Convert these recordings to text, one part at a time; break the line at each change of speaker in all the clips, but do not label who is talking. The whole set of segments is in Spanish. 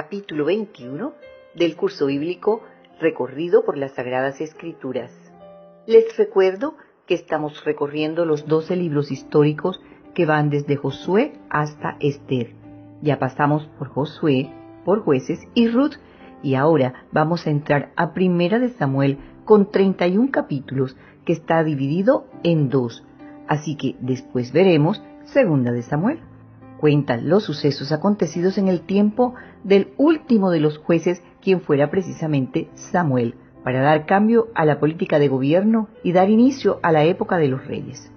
capítulo 21 del curso bíblico Recorrido por las Sagradas Escrituras. Les recuerdo que estamos recorriendo los 12 libros históricos que van desde Josué hasta Esther. Ya pasamos por Josué, por Jueces y Ruth, y ahora vamos a entrar a Primera de Samuel con 31 capítulos que está dividido en 2. Así que después veremos Segunda de Samuel. Cuentan los sucesos acontecidos en el tiempo del último de los jueces, quien fuera precisamente Samuel, para dar cambio a la política de gobierno y dar inicio a la época de los reyes.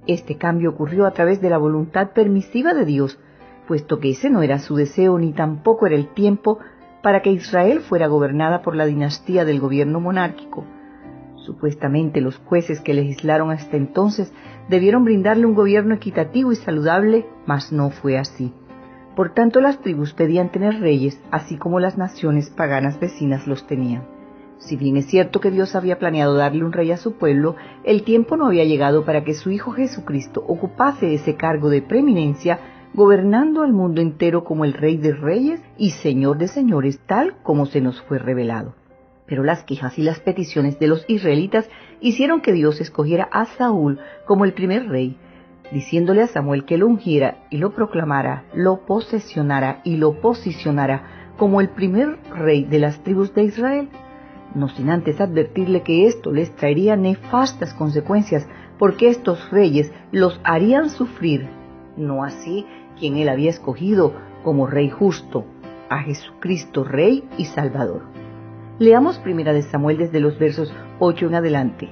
Este cambio ocurrió a través de la voluntad permisiva de Dios, puesto que ese no era su deseo ni tampoco era el tiempo para que Israel fuera gobernada por la dinastía del gobierno monárquico. Supuestamente los jueces que legislaron hasta entonces debieron brindarle un gobierno equitativo y saludable, mas no fue así. Por tanto, las tribus pedían tener reyes, así como las naciones paganas vecinas los tenían. Si bien es cierto que Dios había planeado darle un rey a su pueblo, el tiempo no había llegado para que su Hijo Jesucristo ocupase ese cargo de preeminencia, gobernando al mundo entero como el Rey de Reyes y Señor de Señores, tal como se nos fue revelado. Pero las quejas y las peticiones de los israelitas hicieron que Dios escogiera a Saúl como el primer rey, diciéndole a Samuel que lo ungiera y lo proclamara, lo posesionara y lo posicionara como el primer rey de las tribus de Israel, no sin antes advertirle que esto les traería nefastas consecuencias, porque estos reyes los harían sufrir, no así quien él había escogido como rey justo, a Jesucristo Rey y Salvador. Leamos Primera de Samuel desde los versos 8 en adelante.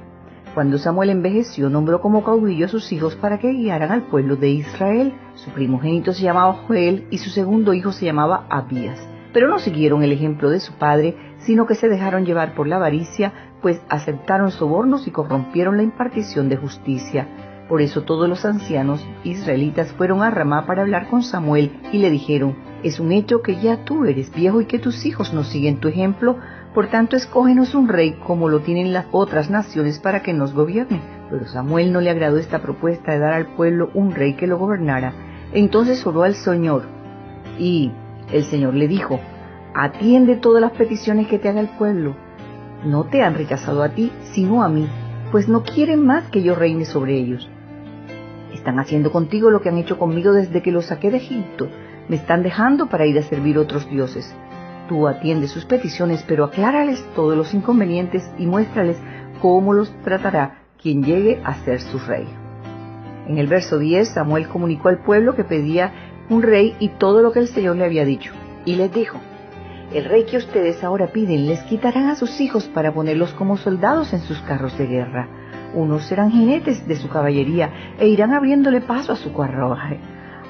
Cuando Samuel envejeció, nombró como caudillo a sus hijos para que guiaran al pueblo de Israel. Su primogénito se llamaba Joel y su segundo hijo se llamaba Abías. Pero no siguieron el ejemplo de su padre, sino que se dejaron llevar por la avaricia, pues aceptaron sobornos y corrompieron la impartición de justicia. Por eso todos los ancianos israelitas fueron a Ramá para hablar con Samuel y le dijeron: es un hecho que ya tú eres viejo y que tus hijos no siguen tu ejemplo, por tanto escógenos un rey como lo tienen las otras naciones para que nos gobierne. Pero Samuel no le agradó esta propuesta de dar al pueblo un rey que lo gobernara. Entonces oró al Señor y el Señor le dijo: atiende todas las peticiones que te haga el pueblo. No te han rechazado a ti, sino a mí, pues no quieren más que yo reine sobre ellos. Están haciendo contigo lo que han hecho conmigo desde que los saqué de Egipto. Me están dejando para ir a servir otros dioses. Tú atiendes sus peticiones, pero aclárales todos los inconvenientes y muéstrales cómo los tratará quien llegue a ser su rey. En el verso 10, Samuel comunicó al pueblo que pedía un rey y todo lo que el Señor le había dicho. Y les dijo: el rey que ustedes ahora piden les quitarán a sus hijos para ponerlos como soldados en sus carros de guerra. Unos serán jinetes de su caballería e irán abriéndole paso a su carruaje.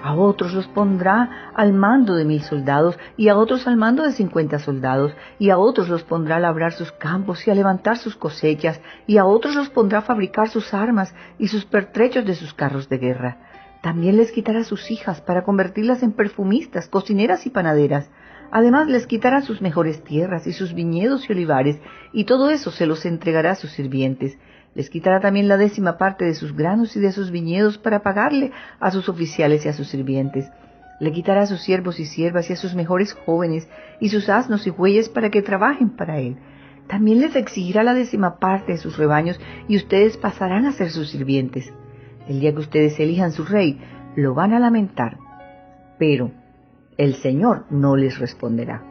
A otros los pondrá al mando de 1000 soldados, y a otros al mando de 50 soldados, y a otros los pondrá a labrar sus campos y a levantar sus cosechas, y a otros los pondrá a fabricar sus armas y sus pertrechos de sus carros de guerra. También les quitará sus hijas para convertirlas en perfumistas, cocineras y panaderas. Además les quitará sus mejores tierras y sus viñedos y olivares, y todo eso se los entregará a sus sirvientes. Les quitará también la 10ª parte de sus granos y de sus viñedos para pagarle a sus oficiales y a sus sirvientes. Le quitará a sus siervos y siervas y a sus mejores jóvenes y sus asnos y bueyes para que trabajen para él. También les exigirá la 10ª parte de sus rebaños y ustedes pasarán a ser sus sirvientes. El día que ustedes elijan su rey, lo van a lamentar, pero el Señor no les responderá.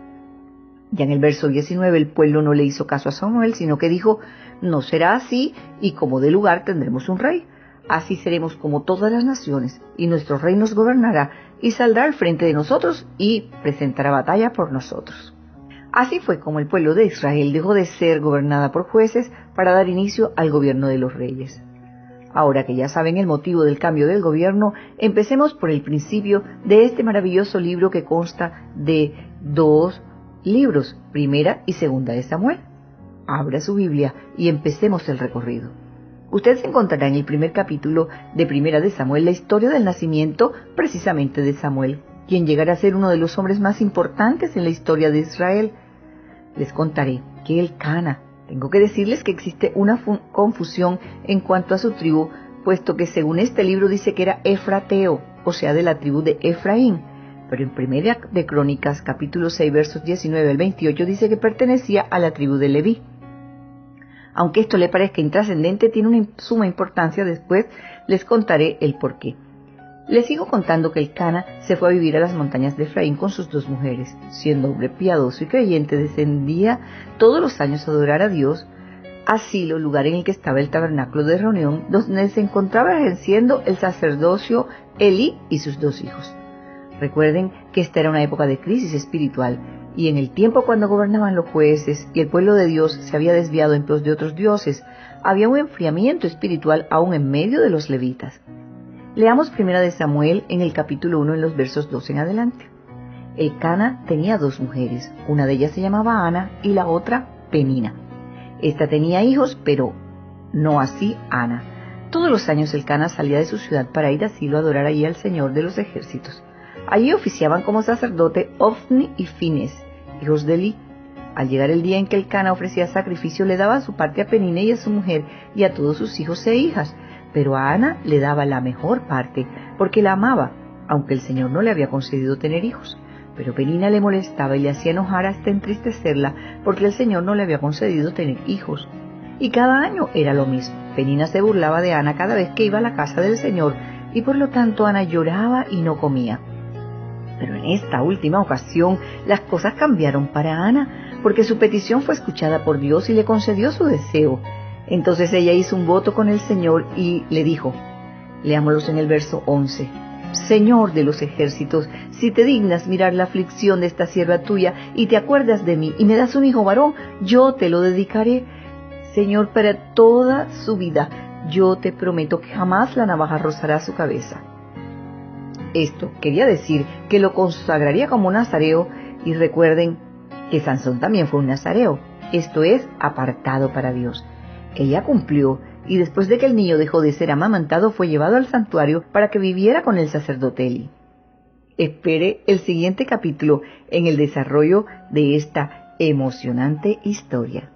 Ya en el verso 19 el pueblo no le hizo caso a Samuel, sino que dijo: no será así, y como de lugar tendremos un rey. Así seremos como todas las naciones, y nuestro rey nos gobernará, y saldrá al frente de nosotros, y presentará batalla por nosotros. Así fue como el pueblo de Israel dejó de ser gobernada por jueces para dar inicio al gobierno de los reyes. Ahora que ya saben el motivo del cambio del gobierno, empecemos por el principio de este maravilloso libro que consta de 2 libros, Primera y Segunda de Samuel. Abra su Biblia y empecemos el recorrido. Usted se encontrará en el primer capítulo de Primera de Samuel la historia del nacimiento precisamente de Samuel, quien llegará a ser uno de los hombres más importantes en la historia de Israel. Les contaré que Elcana, tengo que decirles que existe una confusión en cuanto a su tribu, puesto que según este libro dice que era efrateo, o sea de la tribu de Efraín, pero en Primera de Crónicas, capítulo 6, versos 19 al 28, dice que pertenecía a la tribu de Leví. Aunque esto le parezca intrascendente, tiene una suma importancia. Después les contaré el porqué. Les sigo contando que Elcana se fue a vivir a las montañas de Efraín con sus 2 mujeres. Siendo hombre piadoso y creyente, descendía todos los años a adorar a Dios a Silo, lugar en el que estaba el tabernáculo de reunión, donde se encontraba ejerciendo el sacerdocio Elí y sus 2 hijos. Recuerden que esta era una época de crisis espiritual, y en el tiempo cuando gobernaban los jueces y el pueblo de Dios se había desviado en pos de otros dioses, había un enfriamiento espiritual aún en medio de los levitas. Leamos 1 de Samuel en el capítulo 1 en los versos 2 en adelante. Elcana tenía 2 mujeres, una de ellas se llamaba Ana y la otra Penina. Esta tenía hijos, pero no así Ana. Todos los años Elcana salía de su ciudad para ir a Silo a adorar allí al Señor de los ejércitos. Allí oficiaban como sacerdote Ofni y Fines, hijos de Elí. Al llegar el día en que Elcana ofrecía sacrificio, le daba su parte a Penina y a su mujer y a todos sus hijos e hijas, pero a Ana le daba la mejor parte, porque la amaba, aunque el Señor no le había concedido tener hijos. Pero Penina le molestaba y le hacía enojar hasta entristecerla, porque el Señor no le había concedido tener hijos. Y cada año era lo mismo. Penina se burlaba de Ana cada vez que iba a la casa del Señor, y por lo tanto Ana lloraba y no comía. Pero en esta última ocasión las cosas cambiaron para Ana, porque su petición fue escuchada por Dios y le concedió su deseo. Entonces ella hizo un voto con el Señor y le dijo, leámoslos en el verso 11, Señor de los ejércitos, si te dignas mirar la aflicción de esta sierva tuya y te acuerdas de mí y me das un hijo varón, yo te lo dedicaré, Señor, para toda su vida. Yo te prometo que jamás la navaja rozará su cabeza. Esto quería decir que lo consagraría como nazareo, y recuerden que Sansón también fue un nazareo, esto es, apartado para Dios. Ella cumplió, y después de que el niño dejó de ser amamantado, fue llevado al santuario para que viviera con el sacerdote Elí. Espere el siguiente capítulo en el desarrollo de esta emocionante historia.